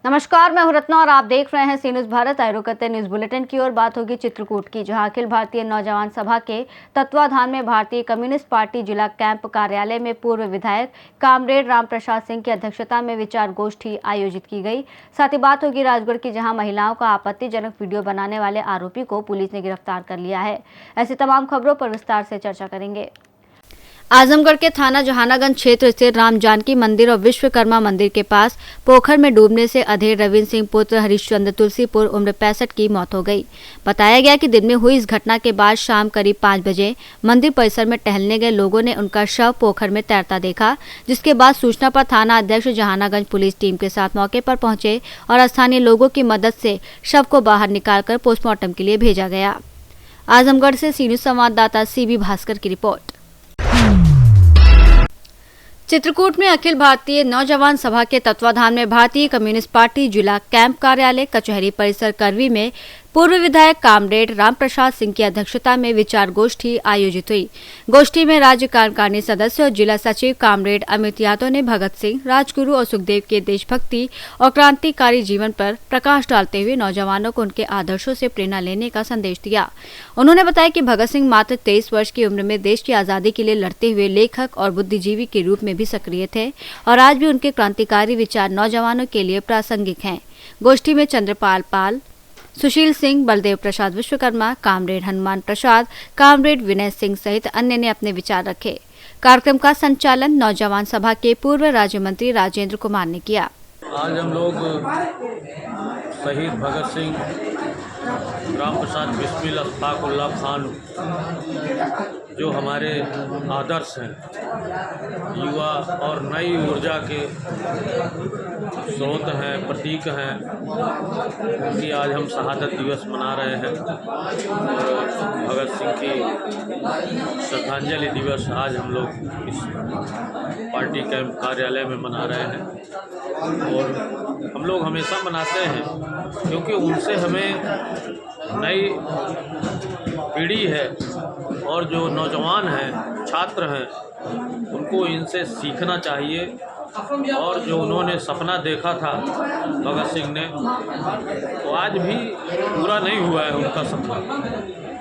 नमस्कार, मैं हूं रत्ना और आप देख रहे हैं सी न्यूज भारत। आए करते न्यूज बुलेटिन की ओर। बात होगी चित्रकूट की, जहां अखिल भारतीय नौजवान सभा के तत्वाधान में भारतीय कम्युनिस्ट पार्टी जिला कैंप कार्यालय में पूर्व विधायक कामरेड राम प्रसाद सिंह की अध्यक्षता में विचार गोष्ठी आयोजित की गई। साथ ही बात होगी राजगढ़ की, जहां महिलाओं का आपत्तिजनक वीडियो बनाने वाले आरोपी को पुलिस ने गिरफ्तार कर लिया है। ऐसी तमाम खबरों पर विस्तार से चर्चा करेंगे। आजमगढ़ के थाना जहानागंज क्षेत्र स्थित राम जानकी मंदिर और विश्वकर्मा मंदिर के पास पोखर में डूबने से अधेड़ रविंद्र सिंह पुत्र हरिश्चंद्र तुलसीपुर उम्र 65 की मौत हो गई। बताया गया कि दिन में हुई इस घटना के बाद शाम करीब 5 बजे मंदिर परिसर में टहलने गए लोगों ने उनका शव पोखर में तैरता देखा, जिसके बाद सूचना पर थाना अध्यक्ष जहानागंज पुलिस टीम के साथ मौके पर पहुंचे और स्थानीय लोगों की मदद से शव को बाहर निकालकर पोस्टमार्टम के लिए भेजा गया। आजमगढ़ से सी न्यूज संवाददाता सीबी भास्कर की रिपोर्ट। चित्रकूट में अखिल भारतीय नौजवान सभा के तत्वाधान में भारतीय कम्युनिस्ट पार्टी जिला कैंप कार्यालय कचहरी परिसर करवी में पूर्व विधायक कामरेड राम प्रसाद सिंह की अध्यक्षता में विचार गोष्ठी आयोजित हुई। गोष्ठी में राज्य कार्यकारिणी सदस्य और जिला सचिव कामरेड अमित यादव ने भगत सिंह, राजगुरु और सुखदेव के देशभक्ति और क्रांतिकारी जीवन पर प्रकाश डालते हुए नौजवानों को उनके आदर्शों से प्रेरणा लेने का संदेश दिया। उन्होंने बताया कि भगत सिंह मात्र 23 वर्ष की उम्र में देश की आजादी के लिए लड़ते हुए लेखक और बुद्धिजीवी के रूप में भी सक्रिय थे और आज भी उनके क्रांतिकारी विचार नौजवानों के लिए प्रासंगिक हैं। गोष्ठी में चंद्रपाल पाल, सुशील सिंह, बलदेव प्रसाद विश्वकर्मा, कामरेड हनुमान प्रसाद, कामरेड विनय सिंह सहित अन्य ने अपने विचार रखे। कार्यक्रम का संचालन नौजवान सभा के पूर्व राज्य मंत्री राजेंद्र कुमार ने किया। आज हम लोग शहीद भगत सिंह, राम प्रसाद बिस्मिल, अशफाकुल्लाह खान, जो हमारे आदर्श हैं, युवा और नई ऊर्जा के स्रोत हैं, प्रतीक हैं, उनकी आज हम शहादत दिवस मना रहे हैं। और भगत सिंह की श्रद्धांजलि दिवस आज हम लोग इस पार्टी कैंप कार्यालय में मना रहे हैं। और हम लोग हमेशा मनाते हैं क्योंकि उनसे हमें नई पीढ़ी है और जो नौजवान हैं, छात्र हैं, उनको इनसे सीखना चाहिए। और जो उन्होंने सपना देखा था भगत सिंह ने, तो आज भी पूरा नहीं हुआ है उनका सपना,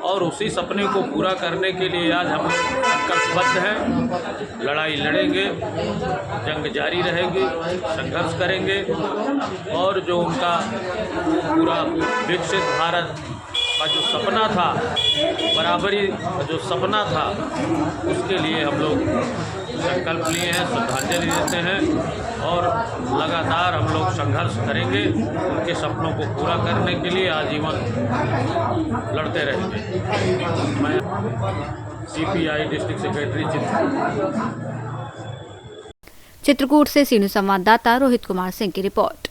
और उसी सपने को पूरा करने के लिए आज हम संकल्पबद्ध हैं। लड़ाई लड़ेंगे, जंग जारी रहेगी, संघर्ष करेंगे और जो उनका पूरा विकसित भारत का जो सपना था, बराबरी का जो सपना था, उसके लिए हम लोग संकल्प लिए हैं, श्रद्धांजलि देते हैं और लगातार हम लोग संघर्ष करेंगे। उनके सपनों को पूरा करने के लिए आजीवन लड़ते रहेंगे। मैं सीपीआई डिस्ट्रिक्ट सेक्रेटरी चित्रकूट से सी न्यूज संवाददाता रोहित कुमार सिंह की रिपोर्ट।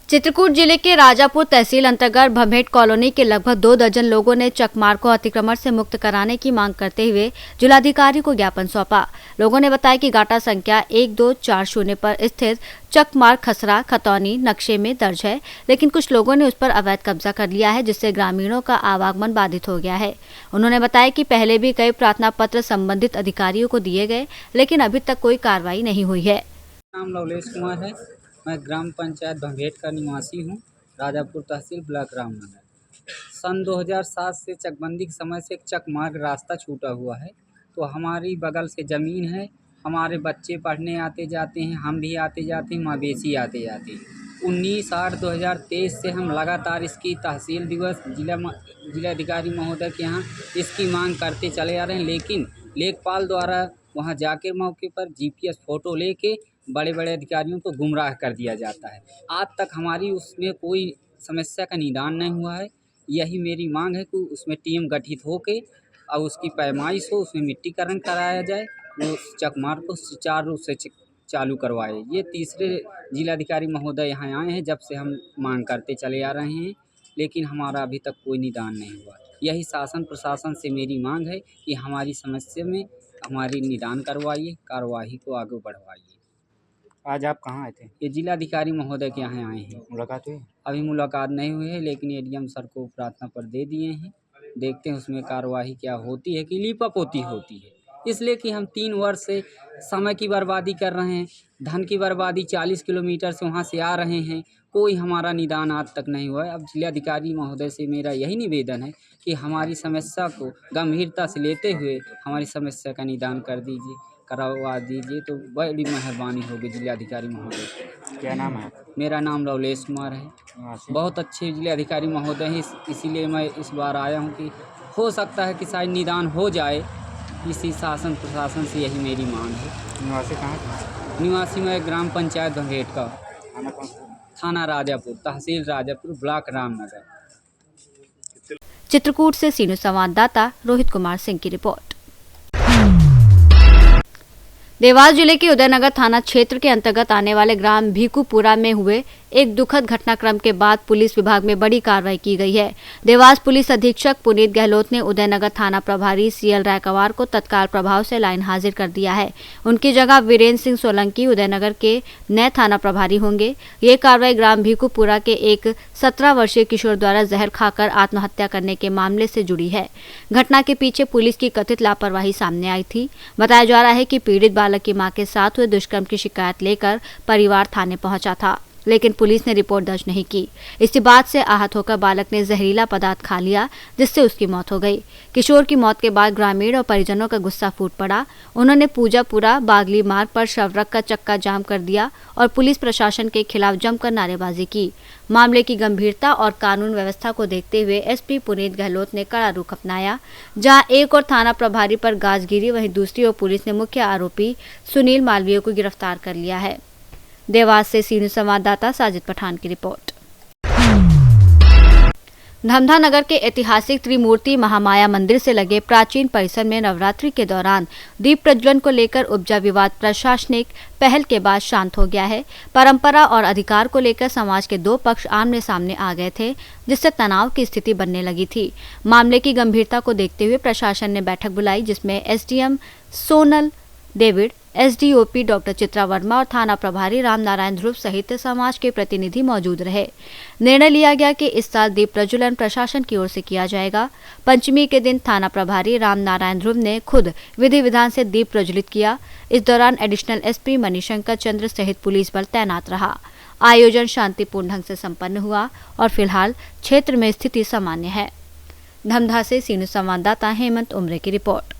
चित्रकूट जिले के राजापुर तहसील अंतर्गत भमेट कॉलोनी के लगभग 2 दर्जन लोगों ने चकमार को अतिक्रमण से मुक्त कराने की मांग करते हुए जिलाधिकारी को ज्ञापन सौंपा। लोगों ने बताया कि गाटा संख्या 1240 पर स्थित चकमार खसरा खतौनी नक्शे में दर्ज है, लेकिन कुछ लोगों ने उस पर अवैध कब्जा कर लिया है, जिससे ग्रामीणों का आवागमन बाधित हो गया है। उन्होंने बताया कि पहले भी कई प्रार्थना पत्र संबंधित अधिकारियों को दिए गए, लेकिन अभी तक कोई कार्रवाई नहीं हुई है। नाम लवलेश कुमार है। मैं ग्राम पंचायत भंगेट का निवासी हूँ, राजापुर तहसील ब्लॉक रामनगर। सन 2007 से चकबंदी के समय से एक चक मार्ग रास्ता छूटा हुआ है, तो हमारी बगल से ज़मीन है, हमारे बच्चे पढ़ने आते जाते हैं, हम भी आते जाते हैं, मवेशी आते जाते हैं। 19/8/2023 से हम लगातार इसकी तहसील दिवस जिलाधिकारी महोदय के यहाँ इसकी मांग करते चले आ रहे हैं, लेकिन लेखपाल द्वारा वहाँ जाकर मौके पर GPS फ़ोटो लेके बड़े बड़े अधिकारियों को गुमराह कर दिया जाता है। आज तक हमारी उसमें कोई समस्या का निदान नहीं हुआ है। यही मेरी मांग है कि उसमें टीम गठित होके और उसकी पैमाइश हो, उसमें मिट्टीकरण कराया जाए, वो चकमार को सुचारू रूप से चालू करवाए। ये तीसरे जिलाधिकारी महोदय यहाँ आए हैं जब से हम मांग करते चले आ रहे हैं, लेकिन हमारा अभी तक कोई निदान नहीं हुआ। यही शासन प्रशासन से मेरी मांग है कि हमारी समस्या में हमारी निदान करवाइए, कार्यवाही को आगे बढ़वाइए। आज आप कहाँ आए थे? ये जिलाधिकारी महोदय के यहाँ आए हैं। मुलाकात हुई? अभी मुलाकात नहीं हुई है, लेकिन ADM सर को प्रार्थना पत्र दे दिए हैं। देखते हैं उसमें कार्यवाही क्या होती है कि लीपापोती होती है। इसलिए कि हम 3 वर्ष से समय की बर्बादी कर रहे हैं, धन की बर्बादी, 40 किलोमीटर से वहाँ से आ रहे हैं, कोई हमारा निदान आज तक नहीं हुआ है। अब जिलाधिकारी महोदय से मेरा यही निवेदन है कि हमारी समस्या को गंभीरता से लेते हुए हमारी समस्या का निदान कर दीजिए, करवा दीजिए तो बड़ी मेहरबानी होगी जिलाधिकारी महोदय। क्या नाम है आपका? मेरा नाम लवलेश कुमार है। निवासी? बहुत अच्छे जिलाधिकारी महोदय हैं, इसीलिए मैं इस बार आया हूँ कि हो सकता है कि शायद निदान हो जाए। इसी शासन प्रशासन से यही मेरी मांग है। निवासी कहाँ का? निवासी में ग्राम पंचायत भंगेट का, थाना कौन सा? थाना राजापुर, तहसील राजापुर, ब्लॉक रामनगर। चित्रकूट से सीनियर संवाददाता रोहित कुमार सिंह की रिपोर्ट। देवास जिले के उदयनगर थाना क्षेत्र के अंतर्गत आने वाले ग्राम भीकुपुरा में हुए एक दुखद घटनाक्रम के बाद पुलिस विभाग में बड़ी कार्रवाई की गई है। देवास पुलिस अधीक्षक पुनीत गहलोत ने उदयनगर थाना प्रभारी सीएल रायकवार को तत्काल प्रभाव से लाइन हाजिर कर दिया है। उनकी जगह वीरेंद्र सिंह सोलंकी उदयनगर के नए थाना प्रभारी होंगे। ये कार्रवाई ग्राम भीकुपुरा के एक 17 वर्षीय किशोर द्वारा जहर खाकर आत्महत्या करने के मामले से जुड़ी है। घटना के पीछे पुलिस की कथित लापरवाही सामने आई थी। बताया जा रहा है कि पीड़ित बालक की मां के साथ हुए दुष्कर्म की शिकायत लेकर परिवार थाने पहुंचा था, लेकिन पुलिस ने रिपोर्ट दर्ज नहीं की। इसी बात से आहत होकर बालक ने जहरीला पदार्थ खा लिया, जिससे उसकी मौत हो गई। किशोर की मौत के बाद ग्रामीण और परिजनों का गुस्सा फूट पड़ा। उन्होंने पूजापुरा बागली मार्ग पर शव रखकर चक्का जाम कर दिया और पुलिस प्रशासन के खिलाफ जमकर नारेबाजी की। मामले की गंभीरता और कानून व्यवस्था को देखते हुए एसपी पुनीत गहलोत ने कड़ा रुख अपनाया। जहां एक और थाना प्रभारी पर गाज गिरी, वहीं दूसरी ओर पुलिस ने मुख्य आरोपी सुनील मालवीय को गिरफ्तार कर लिया है। देवास से सीनियर संवाददाता साजिद पठान की रिपोर्ट। धमधा नगर के ऐतिहासिक त्रिमूर्ति महामाया मंदिर से लगे प्राचीन परिसर में नवरात्रि के दौरान दीप प्रज्वलन को लेकर उपजा विवाद प्रशासनिक पहल के बाद शांत हो गया है। परंपरा और अधिकार को लेकर समाज के दो पक्ष आमने सामने आ गए थे, जिससे तनाव की स्थिति बनने लगी थी। मामले की गंभीरता को देखते हुए प्रशासन ने बैठक बुलाई, जिसमें SDM Sonal David, SDOP doctor Chitra Verma और थाना प्रभारी रामनारायण ध्रुव सहित समाज के प्रतिनिधि मौजूद रहे। निर्णय लिया गया कि इस साल दीप प्रज्वलन प्रशासन की ओर से किया जाएगा। पंचमी के दिन थाना प्रभारी रामनारायण ध्रुव ने खुद विधि विधान से दीप प्रज्वलित किया। इस दौरान एडिशनल एसपी मणिशंकर चंद्र सहित पुलिस बल तैनात रहा। आयोजन शांतिपूर्ण ढंग से संपन्न हुआ और फिलहाल क्षेत्र में स्थिति सामान्य है। धमधा से सीनियर संवाददाता हेमंत उमरे की रिपोर्ट।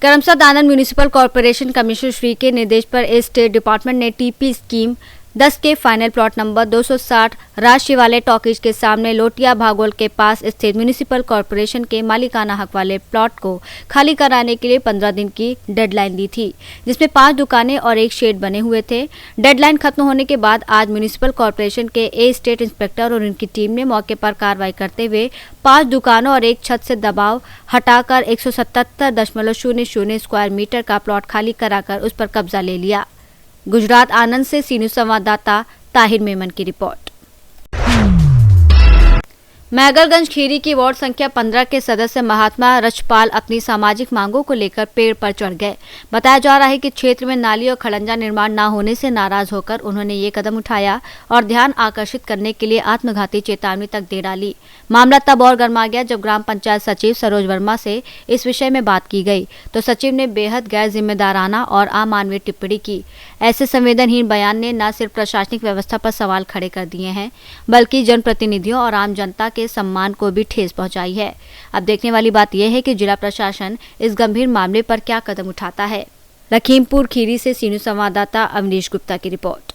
करमसद आनंद म्यूनिसिपल कॉर्पोरेशन कमिश्नर श्री के निर्देश पर स्टेट डिपार्टमेंट ने टीपी स्कीम 10 के फाइनल प्लॉट नंबर 260 राज शिवालय टॉकीज के सामने लोटिया भागोल के पास स्थित म्यूनिसिपल कॉर्पोरेशन के मालिकाना हक वाले प्लॉट को खाली कराने के लिए 15 दिन की डेडलाइन दी थी, जिसमें 5 दुकानें और एक शेड बने हुए थे। डेडलाइन खत्म होने के बाद आज म्यूनिसिपल कॉर्पोरेशन के स्टेट इंस्पेक्टर और उनकी टीम ने मौके पर कार्रवाई करते हुए 5 दुकानों और एक छत से दबाव हटाकर 177.00 स्क्वायर मीटर का प्लॉट खाली कराकर उस पर कब्जा ले लिया। गुजरात आनंद से सीनियर संवाददाता ताहिर मेमन की रिपोर्ट। मैगलगंज खीरी की वार्ड संख्या 15 के सदस्य महात्मा रछपाल अपनी सामाजिक मांगों को लेकर पेड़ पर चढ़ गए। बताया जा रहा है कि क्षेत्र में नाली और खड़ंजा निर्माण न होने से नाराज होकर उन्होंने ये कदम उठाया और ध्यान आकर्षित करने के लिए आत्मघाती चेतावनी तक दे डाली। मामला तब और गर्मा गया जब ग्राम पंचायत सचिव सरोज वर्मा से इस विषय में बात की गई तो सचिव ने बेहद गैर जिम्मेदाराना और अमानवीय टिप्पणी की। ऐसे संवेदनहीन बयान ने न सिर्फ प्रशासनिक व्यवस्था पर सवाल खड़े कर दिए हैं, बल्कि जनप्रतिनिधियों और आम जनता के सम्मान को भी ठेस पहुंचाई है। अब देखने वाली बात यह है कि जिला प्रशासन इस गंभीर मामले पर क्या कदम उठाता है। लखीमपुर खीरी से सीनियर संवाददाता अवनीश गुप्ता की रिपोर्ट।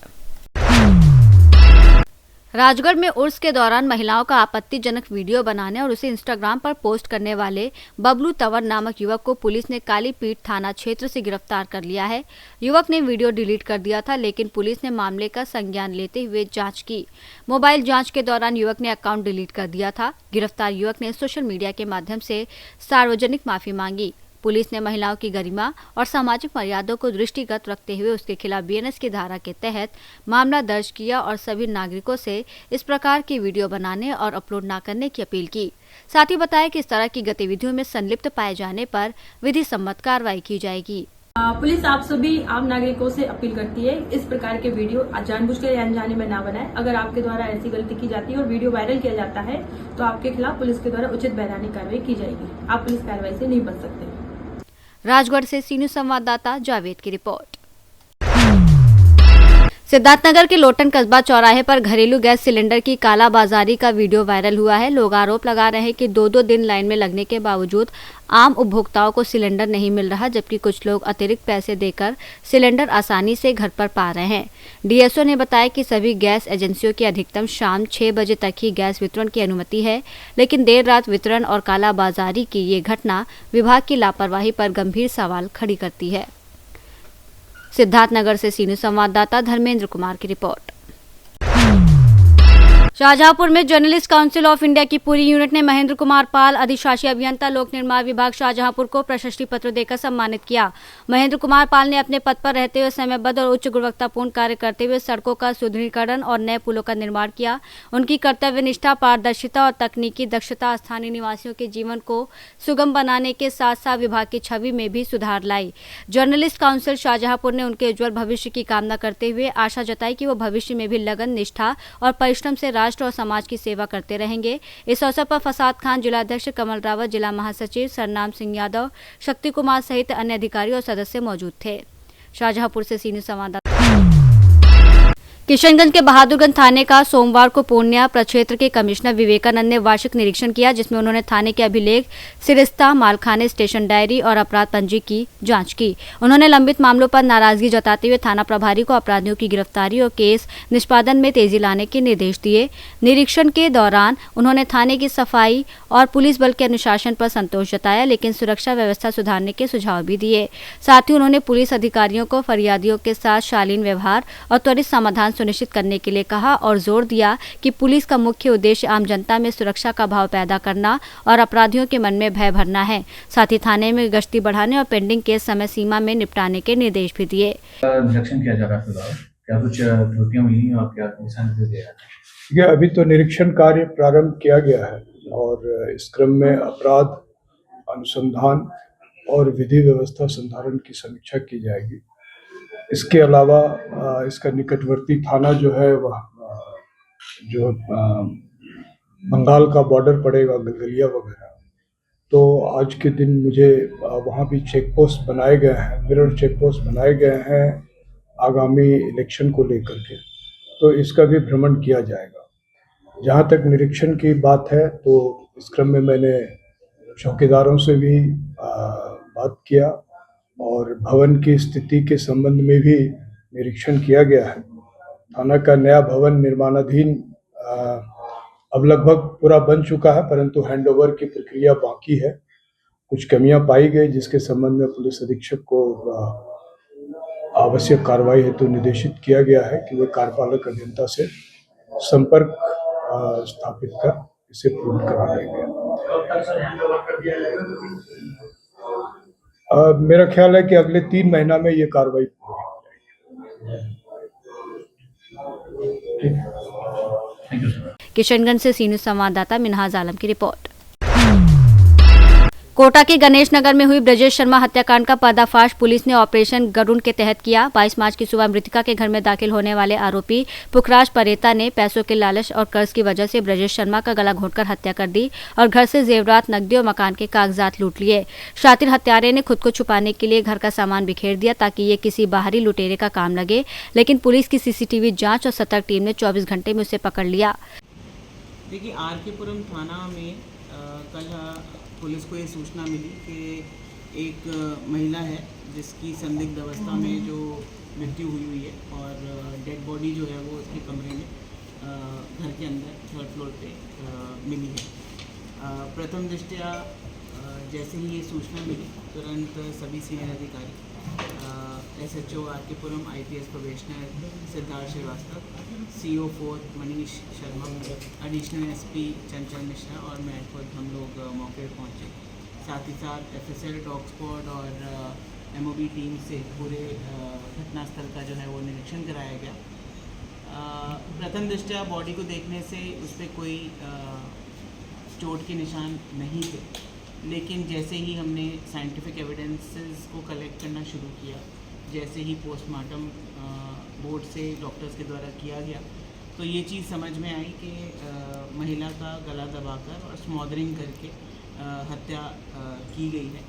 राजगढ़ में उर्स के दौरान महिलाओं का आपत्तिजनक वीडियो बनाने और उसे इंस्टाग्राम पर पोस्ट करने वाले बबलू तंवर नामक युवक को पुलिस ने कालीपीठ थाना क्षेत्र से गिरफ्तार कर लिया है। युवक ने वीडियो डिलीट कर दिया था, लेकिन पुलिस ने मामले का संज्ञान लेते हुए जांच की। मोबाइल जांच के दौरान युवक ने अकाउंट डिलीट कर दिया था। गिरफ्तार युवक ने सोशल मीडिया के माध्यम से सार्वजनिक माफी मांगी। पुलिस ने महिलाओं की गरिमा और सामाजिक मर्यादा को दृष्टिगत रखते हुए उसके खिलाफ बीएनएस की धारा के तहत मामला दर्ज किया और सभी नागरिकों से इस प्रकार की वीडियो बनाने और अपलोड न करने की अपील की। साथ ही बताया कि इस तरह की गतिविधियों में संलिप्त पाए जाने पर विधि सम्मत कार्रवाई की जाएगी। पुलिस आप सभी आम नागरिकों से अपील करती है इस प्रकार के वीडियो जानबूझकर या अनजाने में ना बनाएं। अगर आपके द्वारा ऐसी गलती की जाती है और वीडियो वायरल किया जाता है तो आपके खिलाफ पुलिस के द्वारा उचित वैधानिक कार्रवाई की जाएगी। आप पुलिस कार्रवाई से नहीं बच सकते। राजगढ़ से सी न्यूज़ संवाददाता जावेद की रिपोर्ट। सिद्धार्थनगर के लोटन कस्बा चौराहे पर घरेलू गैस सिलेंडर की कालाबाजारी का वीडियो वायरल हुआ है। लोग आरोप लगा रहे हैं कि दो दिन लाइन में लगने के बावजूद आम उपभोक्ताओं को सिलेंडर नहीं मिल रहा, जबकि कुछ लोग अतिरिक्त पैसे देकर सिलेंडर आसानी से घर पर पा रहे हैं। डीएसओ ने बताया कि सभी गैस एजेंसियों की अधिकतम शाम 6 बजे तक ही गैस वितरण की अनुमति है, लेकिन देर रात वितरण और कालाबाजारी की ये घटना विभाग की लापरवाही पर गंभीर सवाल खड़ी करती है। सिद्धार्थनगर से सी न्यूज़ संवाददाता धर्मेंद्र कुमार की रिपोर्ट। शाहजहांपुर में जर्नलिस्ट काउंसिल ऑफ इंडिया की पूरी यूनिट ने महेंद्र कुमार पाल, अधिशासी अभियंता लोक निर्माण विभाग शाहजहांपुर को प्रशस्ति पत्र देकर सम्मानित किया। महेंद्र कुमार पाल ने अपने पद पर रहते हुए समयबद्ध और उच्च गुणवत्तापूर्ण कार्य करते हुए सड़कों का सुदृढ़ीकरण और नए पुलों का निर्माण किया। उनकी कर्तव्य निष्ठा, पारदर्शिता और तकनीकी दक्षता स्थानीय निवासियों के जीवन को सुगम बनाने के साथ साथ विभाग की छवि में भी सुधार लाई। जर्नलिस्ट काउंसिल शाहजहांपुर ने उनके उज्जवल भविष्य की कामना करते हुए आशा जताई कि वो भविष्य में भी लगन, निष्ठा और परिश्रम से राष्ट्र और समाज की सेवा करते रहेंगे। इस अवसर पर फसाद खान, जिलाध्यक्ष कमल रावत, जिला महासचिव सरनाम सिंह यादव, शक्ति कुमार सहित अन्य अधिकारी और सदस्य मौजूद थे। शाहजहांपुर से सी न्यूज़ संवाददाता। किशनगंज के बहादुरगंज थाने का सोमवार को पूर्णिया प्रक्षेत्र के कमिश्नर विवेकानंद ने वार्षिक निरीक्षण किया, जिसमें उन्होंने थाने के अभिलेख, सिरिस्ता, मालखाने, स्टेशन डायरी और अपराध पंजी की जांच की। उन्होंने लंबित मामलों पर नाराजगी जताते हुए थाना प्रभारी को अपराधियों की गिरफ्तारी और केस निष्पादन में तेजी लाने के निर्देश दिए। निरीक्षण के दौरान उन्होंने थाने की सफाई और पुलिस बल के अनुशासन पर संतोष जताया, लेकिन सुरक्षा व्यवस्था सुधारने के सुझाव भी दिए। साथ ही उन्होंने पुलिस अधिकारियों को फरियादियों के साथ शालीन व्यवहार और त्वरित समाधान सुनिश्चित करने के लिए कहा और जोर दिया कि पुलिस का मुख्य उद्देश्य आम जनता में सुरक्षा का भाव पैदा करना और अपराधियों के मन में भय भरना है। साथ ही थाने में गश्ती बढ़ाने और पेंडिंग केस समय सीमा में निपटाने के निर्देश भी दिए। निरीक्षण किया जा रहा है, क्या कुछ त्रुटियां मिली और क्या दिशा निर्देश दिया ठीक है, अभी तो निरीक्षण कार्य प्रारंभ किया गया है और इस क्रम में अपराध अनुसंधान और विधि व्यवस्था संधारण की समीक्षा की जाएगी। इसके अलावा इसका निकटवर्ती थाना जो है वह जो बंगाल का बॉर्डर पड़ेगा, गलगलिया वगैरह, तो आज के दिन मुझे वहाँ भी चेक पोस्ट बनाए गए हैं, मिरर चेक पोस्ट बनाए गए हैं आगामी इलेक्शन को लेकर के, तो इसका भी भ्रमण किया जाएगा। जहाँ तक निरीक्षण की बात है तो इस क्रम में मैंने चौकीदारों से भी बात किया और भवन की स्थिति के संबंध में भी निरीक्षण किया गया है। थाना का नया भवन निर्माणाधीन अब लगभग पूरा बन चुका है, परंतु हैंडओवर की प्रक्रिया बाकी है। कुछ कमियां पाई गई जिसके संबंध में पुलिस अधीक्षक को आवश्यक कार्रवाई हेतु निर्देशित किया गया है कि वे कार्यपालक अभियंता से संपर्क स्थापित कर इसे पूर्ण करा लेंगे। मेरा ख्याल है कि अगले 3 महीना में ये कार्रवाई पूरी हो जाएगी। किशनगंज से सी न्यूज़ संवाददाता मिनहाज आलम की रिपोर्ट। कोटा के गणेश नगर में हुई ब्रजेश शर्मा हत्याकांड का पर्दाफाश पुलिस ने ऑपरेशन गरुण के तहत किया। 22 मार्च की सुबह मृतका के घर में दाखिल होने वाले आरोपी पुखराज परेता ने पैसों के लालच और कर्ज की वजह से ब्रजेश शर्मा का गला घोंटकर हत्या कर दी और घर से जेवरात, नकदी और मकान के कागजात लूट लिए। शातिर हत्यारे ने खुद को छुपाने के लिए घर का सामान बिखेर दिया ताकि ये किसी बाहरी लुटेरे का काम लगे, लेकिन पुलिस की सीसीटीवी जाँच और सतर्क टीम ने 24 घंटे में उसे पकड़ लिया। देखिए, आर.के.पुरम थाना में कल पुलिस को ये सूचना मिली कि एक महिला है जिसकी संदिग्ध अवस्था में जो मृत्यु हुई है और डेड बॉडी जो है वो उसके कमरे में घर के अंदर 3rd फ्लोर पे मिली है। प्रथम दृष्टया जैसे ही ये सूचना मिली तुरंत सभी सीनियर अधिकारी SHO आर.के.पुरम, IPS probationer Siddharth Srivastava, CO 4 Manish Sharma, additional SP Chanchal Mishra और मैं खुद हम लोग मौके पर पहुँचे। साथ ही साथ FSL डॉग स्क्वाड और MOB टीम से पूरे घटनास्थल का जो है वो निरीक्षण कराया गया। प्रथम दृष्टया बॉडी को देखने से उस पर कोई चोट के निशान नहीं थे लेकिन जैसे ही हमने साइंटिफिक एविडेंसेस को कलेक्ट करना शुरू किया, जैसे ही पोस्टमार्टम बोर्ड से डॉक्टर्स के द्वारा किया गया, तो ये चीज़ समझ में आई कि महिला का गला दबाकर और स्मॉदरिंग करके हत्या की गई है।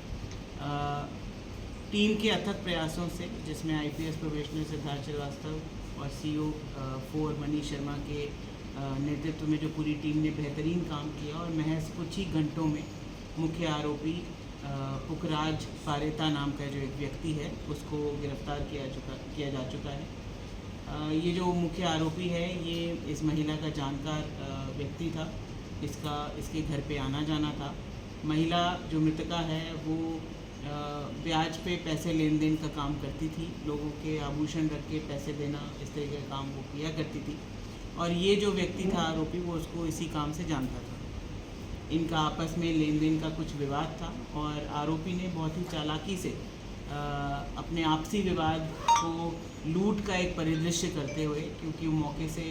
टीम के अथक प्रयासों से, जिसमें आईपीएस प्रोबेशनर सिद्धार्थ श्रीवास्तव और सीओ 4 मनीष शर्मा के नेतृत्व में जो पूरी टीम ने बेहतरीन काम किया और महज कुछ ही घंटों में मुख्य आरोपी पुखराज पारेता नाम का जो एक व्यक्ति है उसको गिरफ्तार किया जा चुका है। ये जो मुख्य आरोपी है ये इस महिला का जानकार व्यक्ति था, इसके घर पे आना जाना था। महिला जो मृतका है वो ब्याज पे पैसे लेन देन का काम करती थी, लोगों के आभूषण रख के पैसे देना, इस तरह का काम वो किया करती थी। और ये जो व्यक्ति था आरोपी, वो उसको इसी काम से जानता था। इनका आपस में लेन देन का कुछ विवाद था और आरोपी ने बहुत ही चालाकी से अपने आपसी विवाद को लूट का एक परिदृश्य करते हुए, क्योंकि वो मौके से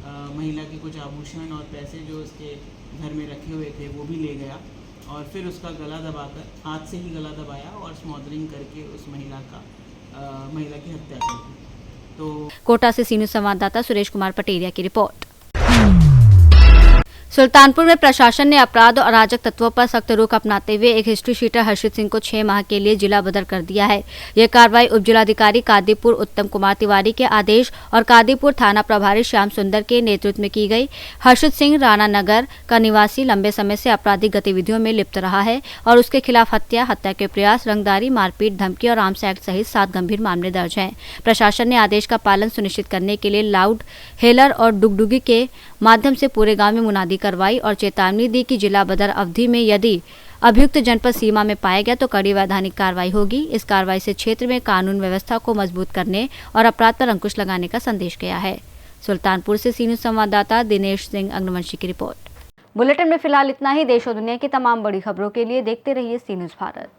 महिला के कुछ आभूषण और पैसे जो उसके घर में रखे हुए थे वो भी ले गया और फिर उसका गला दबाकर, हाथ से ही गला दबाया और स्मॉदरिंग करके उस महिला की हत्या कर दी। तो कोटा से सीनियर संवाददाता सुरेश कुमार पटेरिया की रिपोर्ट। सुल्तानपुर में प्रशासन ने अपराध और अराजक तत्वों पर सख्त रुख अपनाते हुए एक हिस्ट्री शीटर हर्षित सिंह को 6 माह के लिए जिला बदर कर दिया है। यह कार्रवाई उप जिलाधिकारी कादीपुर उत्तम कुमार तिवारी के आदेश और कादीपुर थाना प्रभारी श्याम सुंदर के नेतृत्व में की गई। हर्षित सिंह राणा नगर का निवासी लंबे समय से आपराधिक गतिविधियों में लिप्त रहा है और उसके खिलाफ हत्या के प्रयास, रंगदारी, मारपीट, धमकी और आर्म्स एक्ट सहित 7 गंभीर मामले दर्ज हैं। प्रशासन ने आदेश का पालन सुनिश्चित करने के लिए लाउड हेलर और डुगडुगी के माध्यम से पूरे गाँव में मुनादी करवाई और चेतावनी दी कि जिला बदर अवधि में यदि अभियुक्त जनपद सीमा में पाया गया तो कड़ी वैधानिक कार्रवाई होगी। इस कार्रवाई से क्षेत्र में कानून व्यवस्था को मजबूत करने और अपराध पर अंकुश लगाने का संदेश गया है। सुल्तानपुर से सीनियर संवाददाता दिनेश सिंह अग्रवंशी की रिपोर्ट। बुलेटिन में फिलहाल इतना ही। देश और दुनिया की तमाम बड़ी खबरों के लिए देखते रहिए सी न्यूज़ भारत।